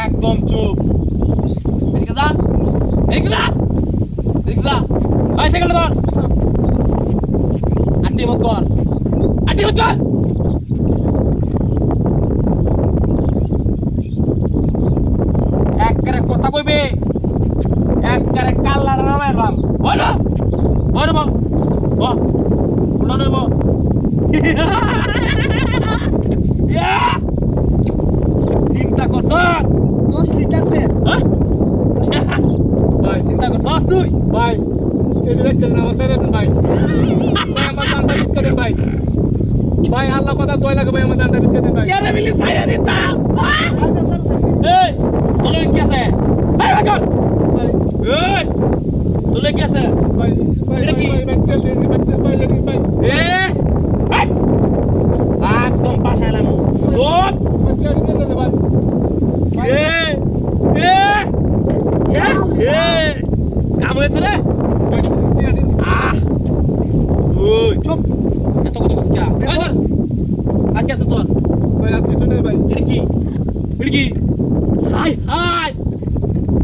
একদম চুপ। এদিকে যা, এদিকে যা, এদিকে যা। ভাই সাইকেল ধর। আটি মত কর, আটি মত কর। একবারে কথা কইবে, একবারে কাল্লা নামে রাম। বলো বলো বল বল বল বল। চিন্তা করছস 10 লিটার তেল। ভাই চিন্তা করছস তুই? ভাই এই দেখছেন না আমার ছেড়ে দেন ভাই। ভাই আমার দানটা দিতে দেন ভাই। ভাই আল্লাহ কথা দোয়া লাগে ভাই আমার দানটা দিতে দেন ভাই। ইয়ারে মিলি ছাইরা দিতাম। আচ্ছা স্যার এই তোলে কি আছে? ভাই ভাই ভাই এই তোলে কি আছে? ভাই ভাই এটা কি? ভাই তেল দিন ভাই লেডিস ভাই। এ ভাই একদম পাশে এলাম। চোপ ভাই তেল দিন না ভাই। এ এ এ কাম হয়েছে রে। ভাই তেল দিন। ওই চুপ। এত কথা বলছিস কি? ভাই ধর। আর কি আছে তোর? ভাই আজকে শুনে ভাই। এটা কি? এটা কি? হাই হাই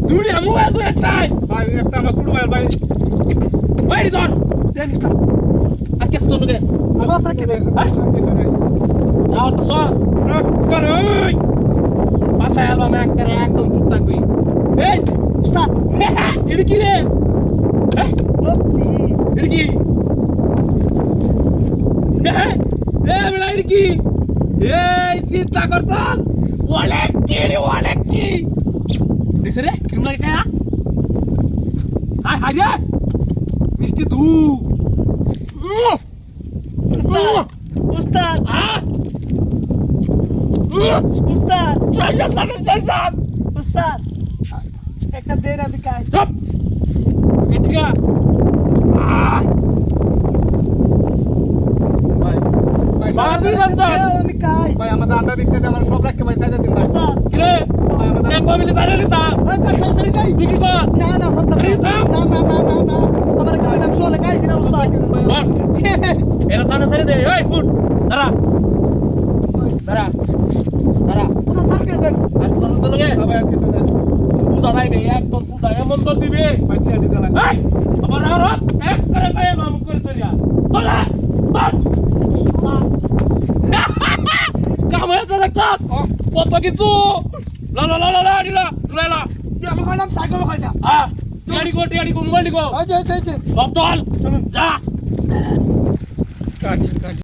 দুড়ি মোবাইল তো একটাই। ভাই একটা আমার ছোট ভাই ভাই। ভাই ধর। তেল মিস্টার। আর কি আছে তোর লগে? বাবা তাকে দে। যাও তো সস। কর ওই। পাশে অ্যালবাম একবারে একদম চুপ থাকবি। এই উস্তাদ এটা কি রে? ওপি এটা কি? বেড়া এটা কি? এই চিন্তা করতাম অনেক কি রে অনেক কি দেখছে রে কেমন লাগে খায়া? হাই হাই রে মিষ্টি দু উস্তাদ উস্তাদ উস্তাদ উস্তাদ একটা দেন আমি খাই। চুপ এদিকে ভাই ভাই বাহাদুর বান্ত আমি খাই। ভাই আমার দানটা দিতে দেন আমার সব রাখতে ভাই ছেড়ে দিন ভাই। উস্তাদ কিরে এক কমিটি দাঁড়িয়ে দিতাম আচ্ছা সরকারি খাই। তুই কি কর না না সত্য আরে না থাম। না না না না আমার কাছে নাম চলে খাইছি না উস্তাদ। বল এরা থানা ছেড়ে দে ওই ফুট দাঁড়া দাঁড়া দাঁড়া উস্তাদ সরকারি দেন। আর তোর লগে ভাই আজকে শুনে সুদা নাই রে একদম সুদা এমন তো দিবে ভাই তেল দিতে লাগে। এই আমার আর এক করে পায়ে মামু করে দিয়া বলা বল কাম হয়েছে দেখছ কত কিছু লা লা লা লা লা দিলা তুলাইলা আমি কইলাম সাইকেল খাই না। টিয়ারি গো মোবাইল গো আচ্ছা আচ্ছা আচ্ছা সব চল যা কাটি কাটি